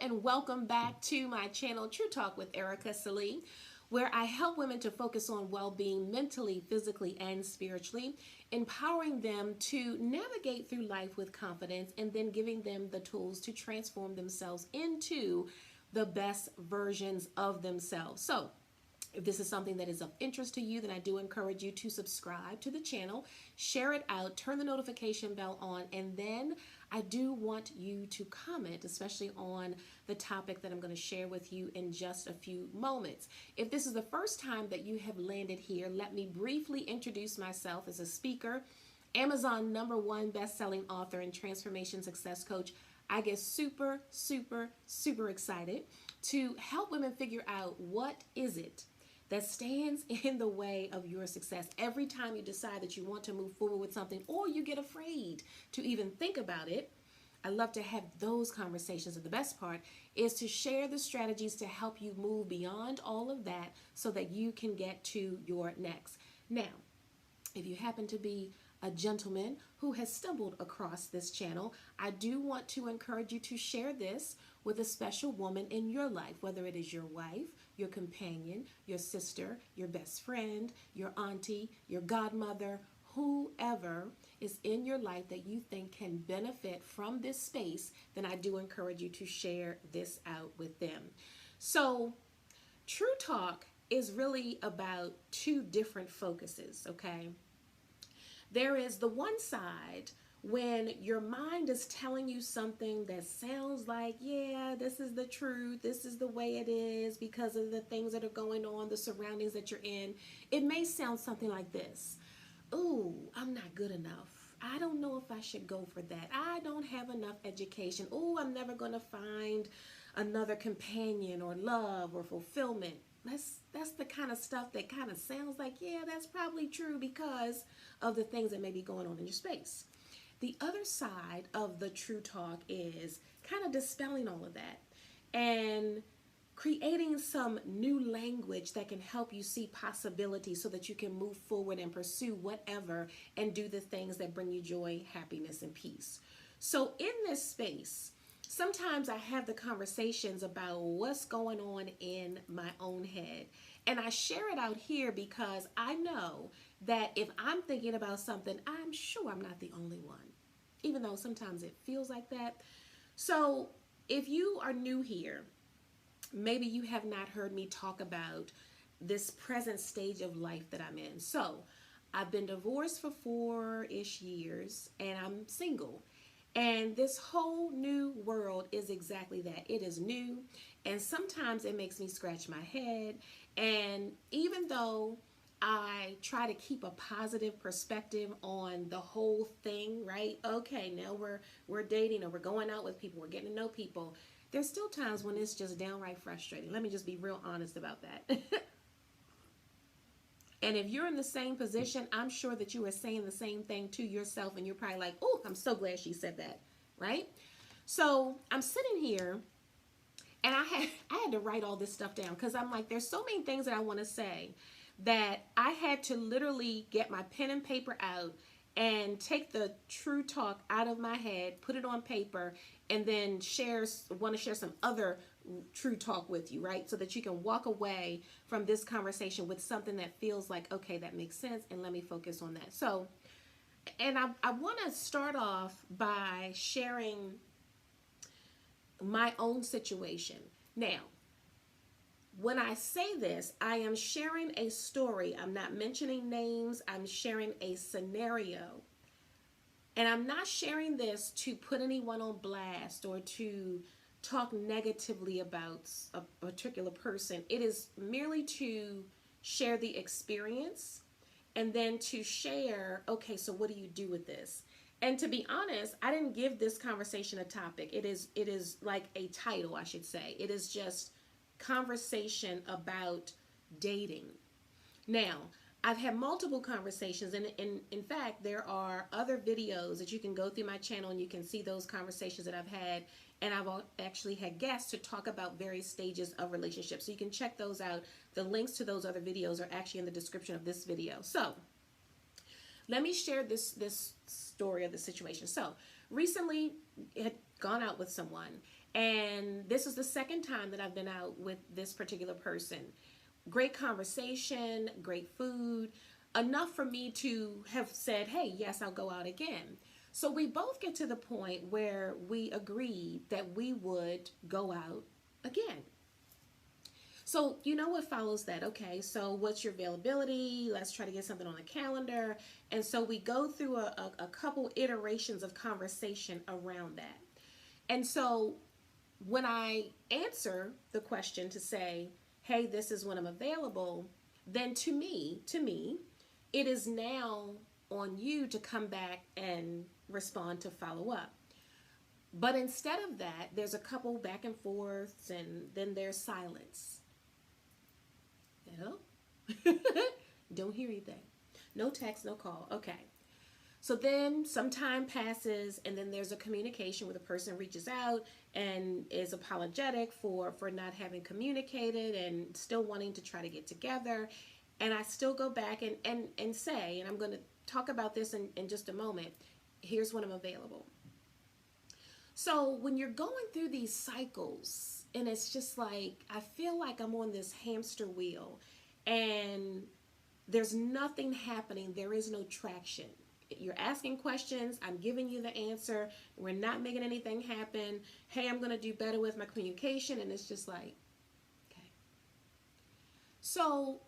and welcome back to my channel, True Talk with Ericka, Sallee, where I help women to focus on well-being mentally, physically, and spiritually, empowering them to navigate through life with confidence and then giving them the tools to transform themselves into the best versions of themselves. So, if this is something that is of interest to you, then I do encourage you to subscribe to the channel, share it out, turn the notification bell on, and then I do want you to comment, especially on the topic that I'm going to share with you in just a few moments. If this is the first time that you have landed here, let me briefly introduce myself as a speaker, Amazon #1 best-selling author and transformation success coach. I get super excited to help women figure out what is it that stands in the way of your success. Every time you decide that you want to move forward with something or you get afraid to even think about it, I love to have those conversations. And the best part is to share the strategies to help you move beyond all of that so that you can get to your next. Now, if you happen to be a gentleman who has stumbled across this channel, I do want to encourage you to share this with a special woman in your life, whether it is your wife, your companion, your sister, your best friend, your auntie, your godmother, whoever is in your life that you think can benefit from this space, then I do encourage you to share this out with them. So, True Talk is really about two different focuses, okay? There is the one side when your mind is telling you something that sounds like, yeah, this is the truth, this is the way it is because of the things that are going on, the surroundings that you're in. It may sound something like this. Ooh, I'm not good enough. I don't know if I should go for that. I don't have enough education. Ooh, I'm never going to find another companion or love or fulfillment. That's the kind of stuff that kind of sounds like, yeah, that's probably true because of the things that may be going on in your space. The other side of the True Talk is kind of dispelling all of that and creating some new language that can help you see possibilities so that you can move forward and pursue whatever and do the things that bring you joy, happiness, and peace. So in this space, sometimes I have the conversations about what's going on in my own head. And I share it out here because I know that if I'm thinking about something, I'm sure I'm not the only one, even though sometimes it feels like that. So if you are new here, maybe you have not heard me talk about this present stage of life that I'm in. So I've been divorced for 4-ish years and I'm single. And this whole new world is exactly that. It is new, and sometimes it makes me scratch my head. And even though I try to keep a positive perspective on the whole thing, right? Okay, now we're dating or we're going out with people, we're getting to know people. There's still times when it's just downright frustrating. Let me just be real honest about that. And if you're in the same position, I'm sure that you are saying the same thing to yourself and you're probably like, oh, I'm so glad she said that, right? So I'm sitting here and I had to write all this stuff down because I'm like, there's so many things that I want to say that I had to literally get my pen and paper out and take the True Talk out of my head, put it on paper, and then want to share some other True Talk with you, right? So that you can walk away from this conversation with something that feels like, okay, that makes sense, and let me focus on that. So, and I want to start off by sharing my own situation. Now, when I say this, I am sharing a story. I'm not mentioning names. I'm sharing a scenario. And I'm not sharing this to put anyone on blast or to talk negatively about a particular person. It is merely to share the experience and then to share, okay, so what do you do with this? And to be honest, I didn't give this conversation a topic. It is like a title, I should say. It is just conversation about dating. Now, I've had multiple conversations, and in fact, there are other videos that you can go through my channel and you can see those conversations that I've had, and I've actually had guests to talk about various stages of relationships. So you can check those out. The links to those other videos are actually in the description of this video. So let me share this story of the situation. So recently, I had gone out with someone, And this is the second time that I've been out with this particular person. Great conversation, great food, enough for me to have said, hey, yes, I'll go out again. So we both get to the point where we agreed that we would go out again. So you know what follows that? Okay, so what's your availability? Let's try to get something on the calendar. And so we go through a couple iterations of conversation around that. And so when I answer the question to say, hey, this is when I'm available, then to me, it is now on you to come back and respond to follow up. But instead of that, there's a couple back and forths, and then there's silence. Hello? Don't hear anything. No text, no call. Okay. So then some time passes, and then there's a communication where the person reaches out and is apologetic for not having communicated and still wanting to try to get together. And I still go back and say, and I'm going to talk about this in just a moment, here's when I'm available. So when you're going through these cycles, and it's just like, I feel like I'm on this hamster wheel, and there's nothing happening. There is no traction. You're asking questions. I'm giving you the answer. We're not making anything happen. Hey, I'm going to do better with my communication. And it's just like, okay. So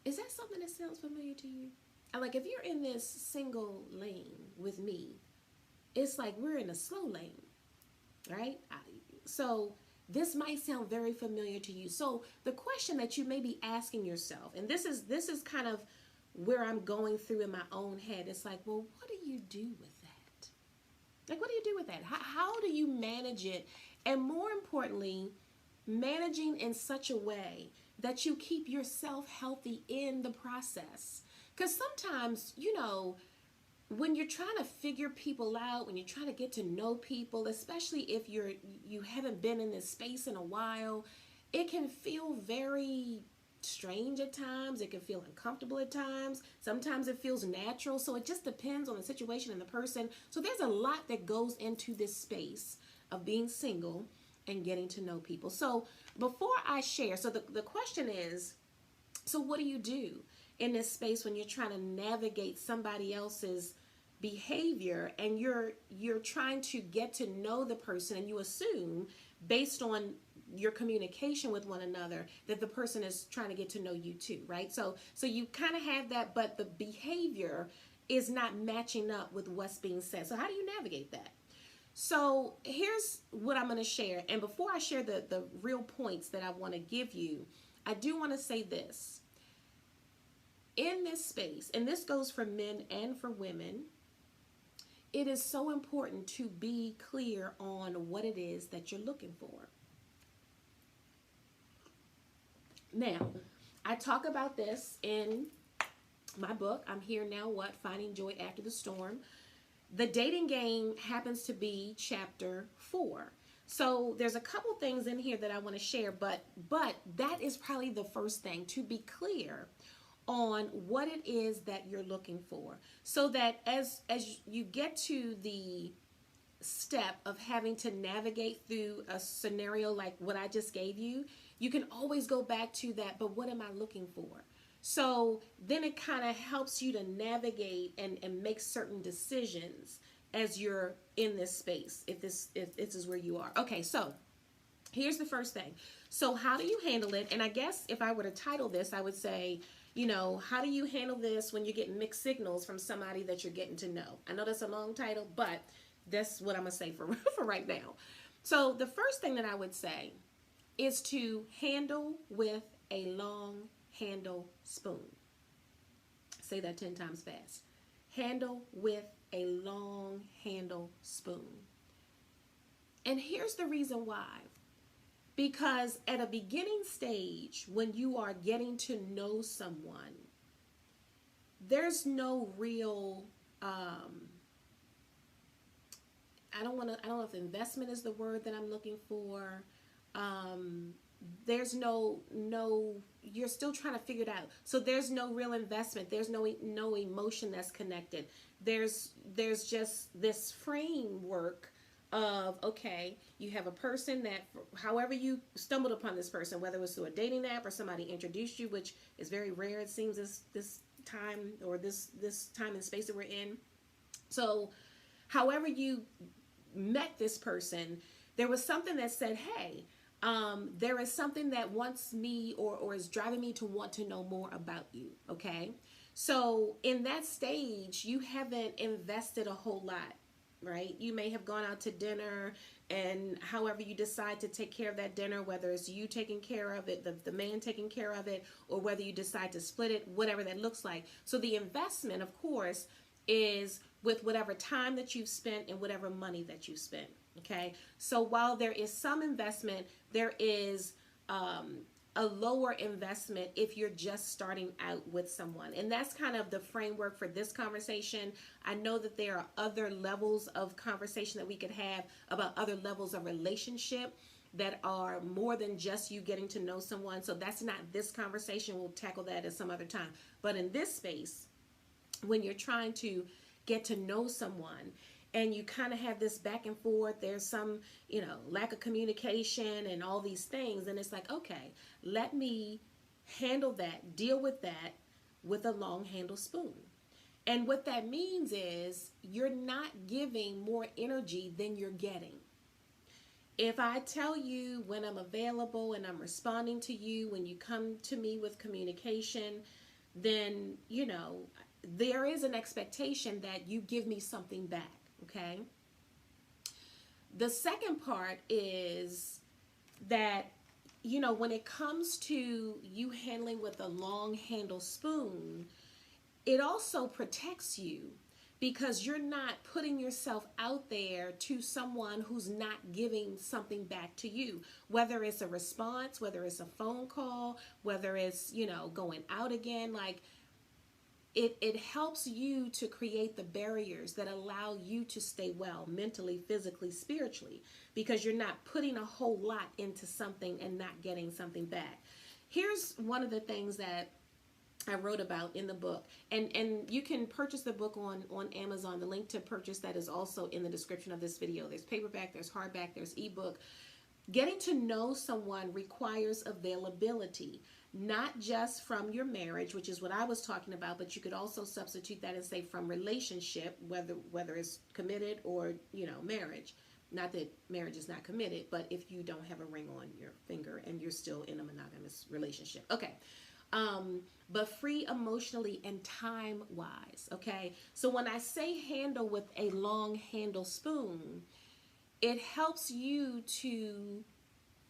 is that something that sounds familiar to you? And like, if you're in this single lane with me, it's like we're in a slow lane, right? So this might sound very familiar to you. So the question that you may be asking yourself, and this is kind of where I'm going through in my own head. It's like, well, what do you do with that? Like, what do you do with that? How do you manage it? And more importantly, managing in such a way that you keep yourself healthy in the process. Because sometimes, when you're trying to figure people out, when you're trying to get to know people, especially if you haven't been in this space in a while, it can feel very strange at times. It can feel uncomfortable at times. Sometimes it feels natural. So it just depends on the situation and the person. So there's a lot that goes into this space of being single and getting to know people. So before I share, so the question is, so what do you do in this space when you're trying to navigate somebody else's behavior and you're trying to get to know the person, and you assume based on your communication with one another that the person is trying to get to know you too, right? So you kind of have that, but the behavior is not matching up with what's being said. So how do you navigate that? So here's what I'm going to share. And before I share the real points that I want to give you, I do want to say this. In this space, and this goes for men and for women, it is so important to be clear on what it is that you're looking for. Now, I talk about this in my book, I'm Here Now What? Finding Joy After the Storm. The dating game happens to be chapter 4. So there's a couple things in here that I want to share, but that is probably the first thing, to be clear on what it is that you're looking for, so that as you get to the step of having to navigate through a scenario like what I just gave you, you can always go back to that, but what am I looking for? So then it kind of helps you to navigate and make certain decisions as you're in this space, if this is where you are. Okay, so here's the first thing. So how do you handle it? And I guess if I were to title this, I would say, how do you handle this when you're getting mixed signals from somebody that you're getting to know? I know that's a long title, but that's what I'm going to say for right now. So the first thing that I would say is to handle with a long handle spoon. Say that 10 times fast. Handle with a long handle spoon. And here's the reason why. Because at a beginning stage, when you are getting to know someone, there's no real, I don't know if investment is the word that I'm looking for. There's no, you're still trying to figure it out. So there's no real investment. There's no emotion that's connected. There's just this framework of, okay, you have a person that, however you stumbled upon this person, whether it was through a dating app or somebody introduced you, which is very rare, it seems, this time, or this time and space that we're in. So however you met this person, there was something that said, hey, there is something that wants me, or is driving me to want to know more about you. Okay. So in that stage, you haven't invested a whole lot, right? You may have gone out to dinner, and however you decide to take care of that dinner, whether it's you taking care of it, the man taking care of it, or whether you decide to split it, whatever that looks like. So the investment, of course, is with whatever time that you've spent and whatever money that you've spent. Okay. So while there is some investment, there is a lower investment if you're just starting out with someone. And that's kind of the framework for this conversation. I know that there are other levels of conversation that we could have about other levels of relationship that are more than just you getting to know someone. So that's not this conversation. We'll tackle that at some other time. But in this space, when you're trying to get to know someone, and you kind of have this back and forth, there's some, lack of communication and all these things. And it's like, okay, let me handle that, deal with that with a long handle spoon. And what that means is you're not giving more energy than you're getting. If I tell you when I'm available and I'm responding to you, when you come to me with communication, then, there is an expectation that you give me something back. Okay. The second part is that, when it comes to you handling with a long handle spoon, it also protects you, because you're not putting yourself out there to someone who's not giving something back to you, whether it's a response, whether it's a phone call, whether it's, going out again. Like, it helps you to create the barriers that allow you to stay well mentally, physically, spiritually, because you're not putting a whole lot into something and not getting something back. Here's one of the things that I wrote about in the book, and you can purchase the book on Amazon. The link to purchase that is also in the description of this video. There's paperback, there's hardback, there's ebook. Getting to know someone requires availability, not just from your marriage, which is what I was talking about, but you could also substitute that and say from relationship, whether it's committed or, marriage. Not that marriage is not committed, but if you don't have a ring on your finger and you're still in a monogamous relationship. Okay. But free emotionally and time-wise. Okay. So when I say handle with a long handle spoon, it helps you to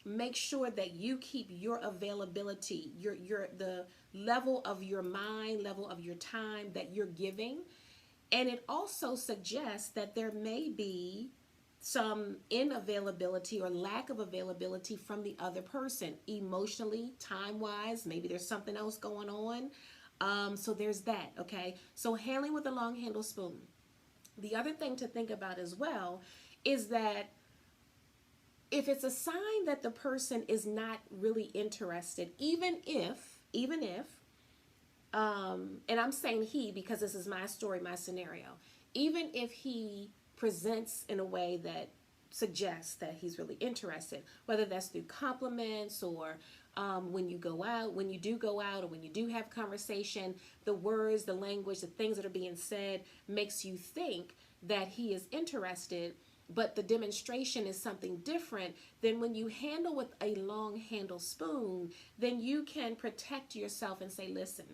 make sure that you keep your availability, the level of your mind, level of your time that you're giving. And it also suggests that there may be some inavailability or lack of availability from the other person, emotionally, time-wise. Maybe there's something else going on. So there's that, okay? So handling with a long handle spoon. The other thing to think about as well is that if it's a sign that the person is not really interested, even if, and I'm saying he because this is my story, my scenario, even if he presents in a way that suggests that he's really interested, whether that's through compliments or when you go out, when you do go out, or when you do have conversation, the words, the language, the things that are being said makes you think that he is interested, but the demonstration is something different. Then when you handle with a long handle spoon, then you can protect yourself and say, listen,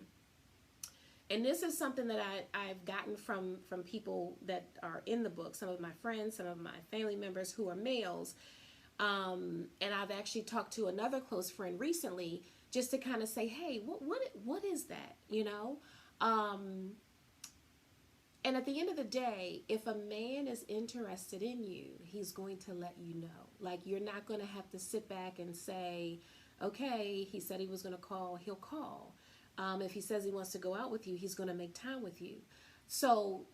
and this is something that I've gotten from people that are in the book, some of my friends, some of my family members who are males. And I've actually talked to another close friend recently just to kind of say, hey, what is that, And at the end of the day, if a man is interested in you, he's going to let you know. Like, you're not going to have to sit back and say, okay, he said he was going to call, he'll call. If he says he wants to go out with you, he's going to make time with you. So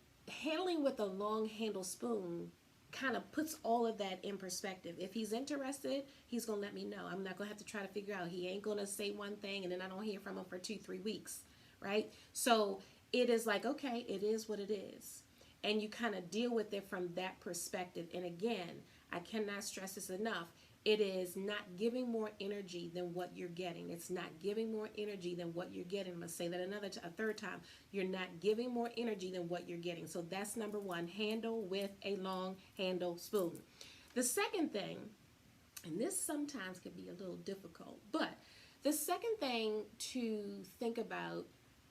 handling with a long handle spoon kind of puts all of that in perspective. If he's interested, he's going to let me know. I'm not going to have to try to figure out. He ain't going to say one thing and then I don't hear from him for 2-3 weeks, right? So it is like, okay, it is what it is. and you kind of deal with it from that perspective. And again, I cannot stress this enough. It is not giving more energy than what you're getting. It's not giving more energy than what you're getting. I'm going to say that a third time. You're not giving more energy than what you're getting. So that's number one, handle with a long handle spoon. The second thing, and this sometimes can be a little difficult, but the second thing to think about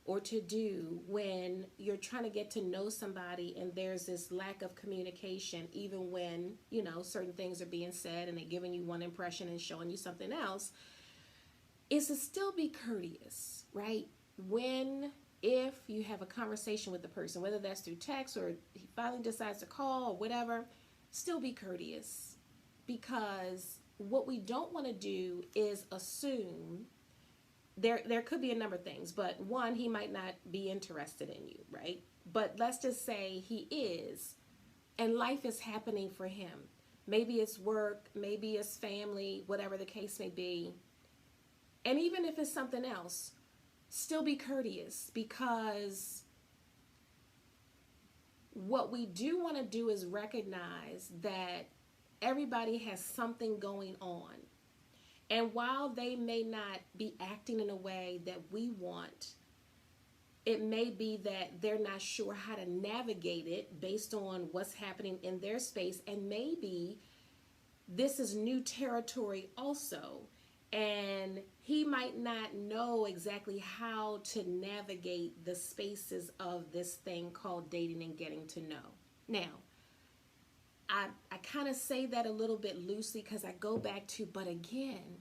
or to do when you're trying to get to know somebody and there's this lack of communication, even when, you know, certain things are being said and they're giving you one impression and showing you something else, is to still be courteous, right? If you have a conversation with the person, whether that's through text or he finally decides to call or whatever, still be courteous. Because what we don't want to do is assume. There could be a number of things, but one, he might not be interested in you, right? But let's just say he is, and life is happening for him. Maybe it's work, maybe it's family, whatever the case may be. And even if it's something else, still be courteous, because what we do want to do is recognize that everybody has something going on. And while they may not be acting in a way that we want, it may be that they're not sure how to navigate it based on what's happening in their space. And maybe this is new territory also. And he might not know exactly how to navigate the spaces of this thing called dating and getting to know. Now, I kind of say that a little bit loosely because I go back to, but again,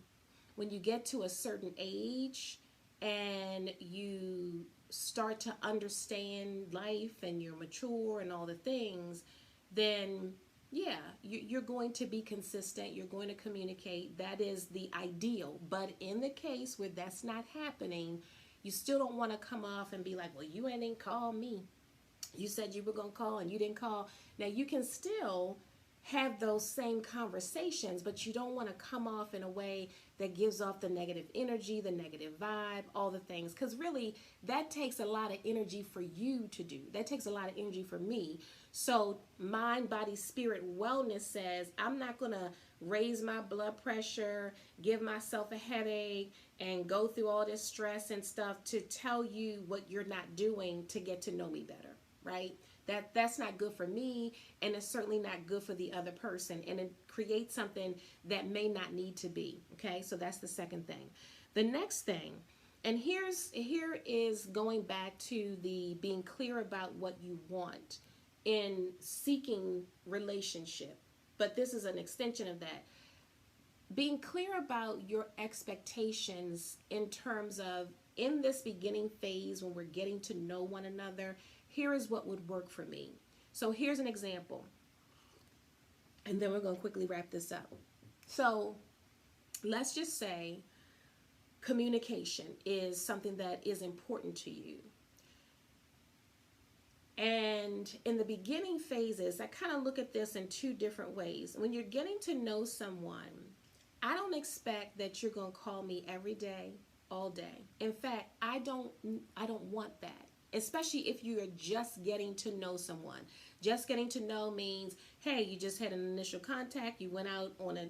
when you get to a certain age and you start to understand life and you're mature and all the things, then yeah, you're going to be consistent. You're going to communicate. That is the ideal. But in the case where that's not happening, you still don't want to come off and be like, well, you ain't call me. You said you were going to call and you didn't call. Now, you can still have those same conversations, but you don't want to come off in a way that gives off the negative energy, the negative vibe, all the things. Because really, that takes a lot of energy for you to do. That takes a lot of energy for me. So mind, body, spirit wellness says, I'm not going to raise my blood pressure, give myself a headache, and go through all this stress and stuff to tell you what you're not doing to get to know me better. Right? That's not good for me, and it's certainly not good for the other person, and it creates something that may not need to be. Okay, so that's the second thing. The next thing, and here is going back to the being clear about what you want in seeking relationship, but this is an extension of that. Being clear about your expectations in terms of, in this beginning phase when we're getting to know one another, here is what would work for me. So here's an example. And then we're going to quickly wrap this up. So let's just say communication is something that is important to you. And in the beginning phases, I kind of look at this in two different ways. When you're getting to know someone, I don't expect that you're going to call me every day, all day. In fact, I don't want that. Especially if you are just getting to know someone. Just getting to know means, hey, you just had an initial contact, you went out on a,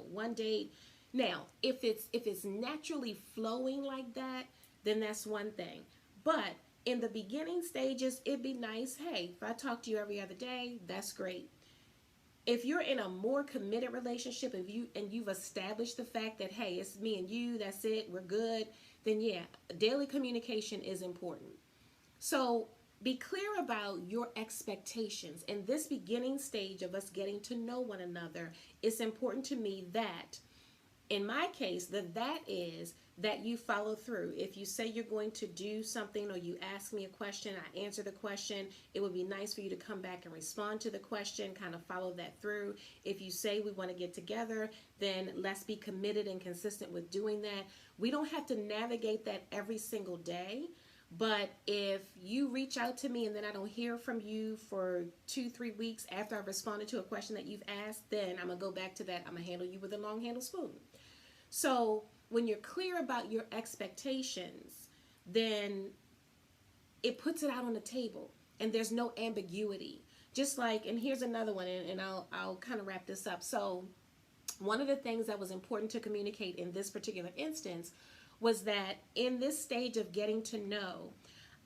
one date. Now, if it's naturally flowing like that, then that's one thing. But in the beginning stages, it'd be nice, hey, if I talk to you every other day, that's great. If you're in a more committed relationship, and you've established the fact that, hey, it's me and you, that's it, we're good, then yeah, daily communication is important. So be clear about your expectations. In this beginning stage of us getting to know one another, it's important to me that, in my case, that is that you follow through. If you say you're going to do something or you ask me a question, I answer the question, it would be nice for you to come back and respond to the question, kind of follow that through. If you say we want to get together, then let's be committed and consistent with doing that. We don't have to navigate that every single day. But if you reach out to me and then I don't hear from you for 2-3 weeks after I've responded to a question that you've asked, then I'm going to go back to that. I'm going to handle you with a long handle spoon. So when you're clear about your expectations, then it puts it out on the table. and there's no ambiguity. Just like, and here's another one, and I'll kind of wrap this up. So one of the things that was important to communicate in this particular instance was that in this stage of getting to know,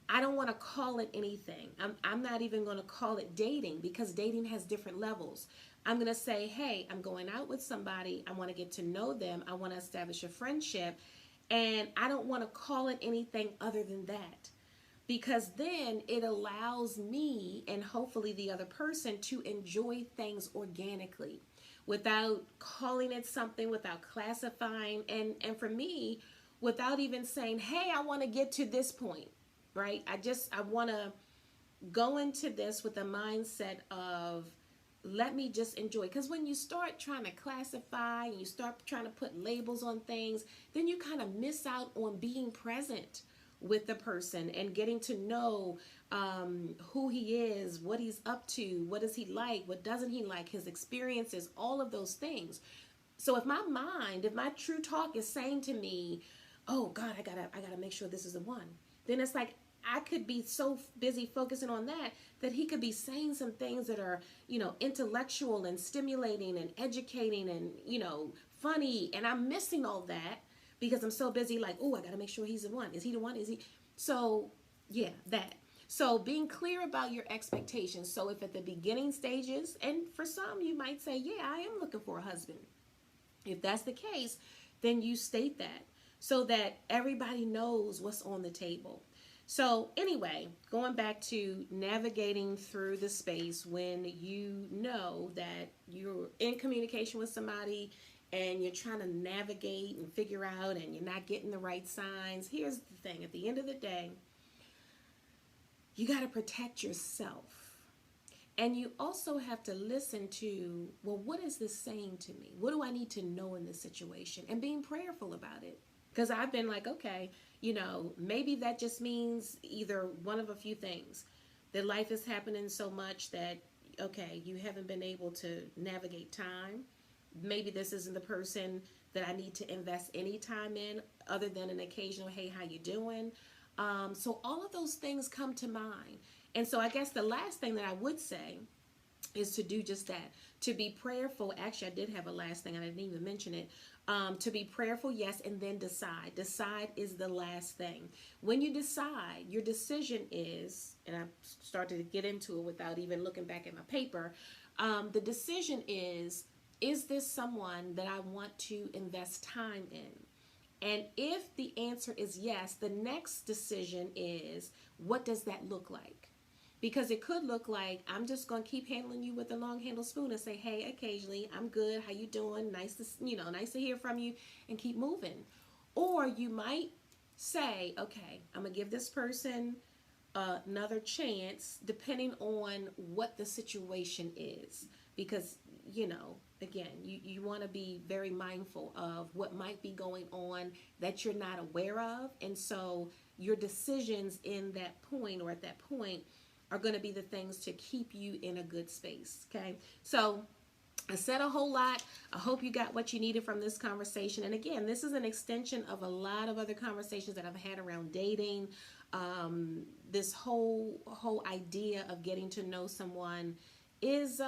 I don't want to call it anything. I'm not even going to call it dating, because dating has different levels. I'm going to say, hey, I'm going out with somebody. I want to get to know them. I want to establish a friendship. And I don't want to call it anything other than that, because then it allows me and hopefully the other person to enjoy things organically without calling it something, without classifying, and for me, without even saying, hey, I want to get to this point, right? I want to go into this with a mindset of, let me just enjoy. Because when you start trying to classify and you start trying to put labels on things, then you kind of miss out on being present with the person and getting to know who he is, what he's up to, what does he like, what doesn't he like, his experiences, all of those things. So if my true talk is saying to me, oh God, I gotta make sure this is the one, then it's like I could be so busy focusing on that he could be saying some things that are, intellectual and stimulating and educating and, funny. And I'm missing all that because I'm so busy like, oh, I got to make sure he's the one. Is he the one? Is he? So yeah, that. So being clear about your expectations. So if at the beginning stages, and for some, you might say, yeah, I am looking for a husband. If that's the case, then you state that so that everybody knows what's on the table. So anyway, going back to navigating through the space when you know that you're in communication with somebody and you're trying to navigate and figure out and you're not getting the right signs. Here's the thing. At the end of the day, you got to protect yourself. And you also have to listen to, well, what is this saying to me? What do I need to know in this situation? And being prayerful about it. Because I've been like, okay, maybe that just means either one of a few things. That life is happening so much that, okay, you haven't been able to navigate time. Maybe this isn't the person that I need to invest any time in other than an occasional, hey, how you doing? So all of those things come to mind. And so I guess the last thing that I would say is to do just that, to be prayerful. Actually, I did have a last thing, and I didn't even mention it. To be prayerful, yes, and then decide. Decide is the last thing. When you decide, your decision is, and I started to get into it without even looking back at my paper, the decision is this someone that I want to invest time in? And if the answer is yes, the next decision is, what does that look like? Because it could look like I'm just going to keep handling you with a long handled spoon and say, hey, occasionally, I'm good. How you doing? Nice to hear from you, and keep moving. Or you might say, okay, I'm going to give this person another chance depending on what the situation is. Because, again, you want to be very mindful of what might be going on that you're not aware of. And so your decisions in that point or at that point are going to be the things to keep you in a good space. Okay. So I said a whole lot. I hope you got what you needed from this conversation. And again, this is an extension of a lot of other conversations that I've had around dating. This whole idea of getting to know someone is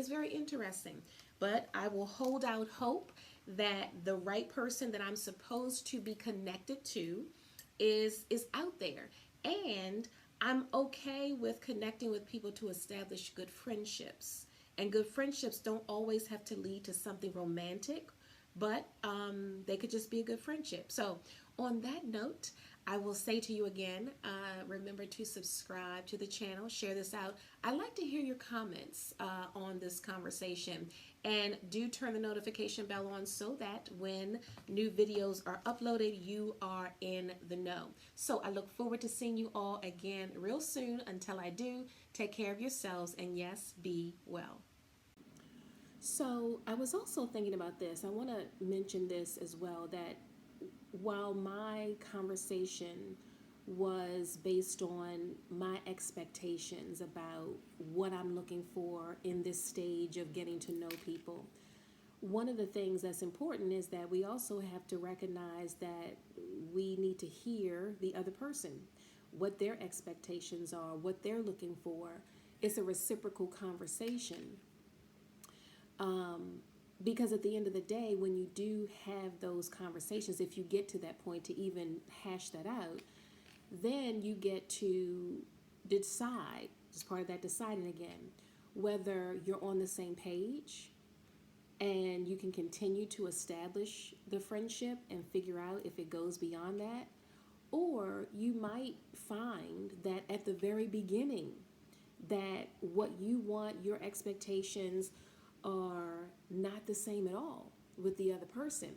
very interesting. But I will hold out hope that the right person that I'm supposed to be connected to is out there. And I'm okay with connecting with people to establish good friendships. And good friendships don't always have to lead to something romantic, but they could just be a good friendship. So on that note, I will say to you again, remember to subscribe to the channel, share this out. I'd like to hear your comments on this conversation, and do turn the notification bell on so that when new videos are uploaded, you are in the know. So I look forward to seeing you all again real soon. Until I do, take care of yourselves, and yes, be well. So I was also thinking about this. I want to mention this as well, that while my conversation was based on my expectations about what I'm looking for in this stage of getting to know people, one of the things that's important is that we also have to recognize that we need to hear the other person. what their expectations are, what they're looking for. It's a reciprocal conversation. Because at the end of the day, when you do have those conversations, if you get to that point to even hash that out, then you get to decide, as part of that deciding again, whether you're on the same page and you can continue to establish the friendship and figure out if it goes beyond that, or you might find that at the very beginning that what you want, your expectations are not the same at all with the other person.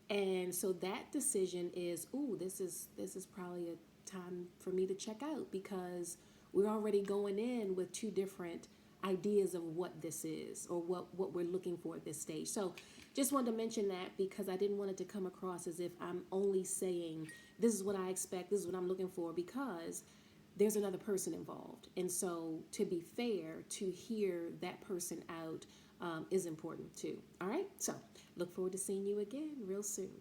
And so that decision is, ooh, this is probably a time for me to check out, because we're already going in with two different ideas of what this is, or what we're looking for at this stage. So just wanted to mention that, because I didn't want it to come across as if I'm only saying this is what I expect, this is what I'm looking for, because there's another person involved. And so to be fair, to hear that person out is important too. All right, so look forward to seeing you again real soon.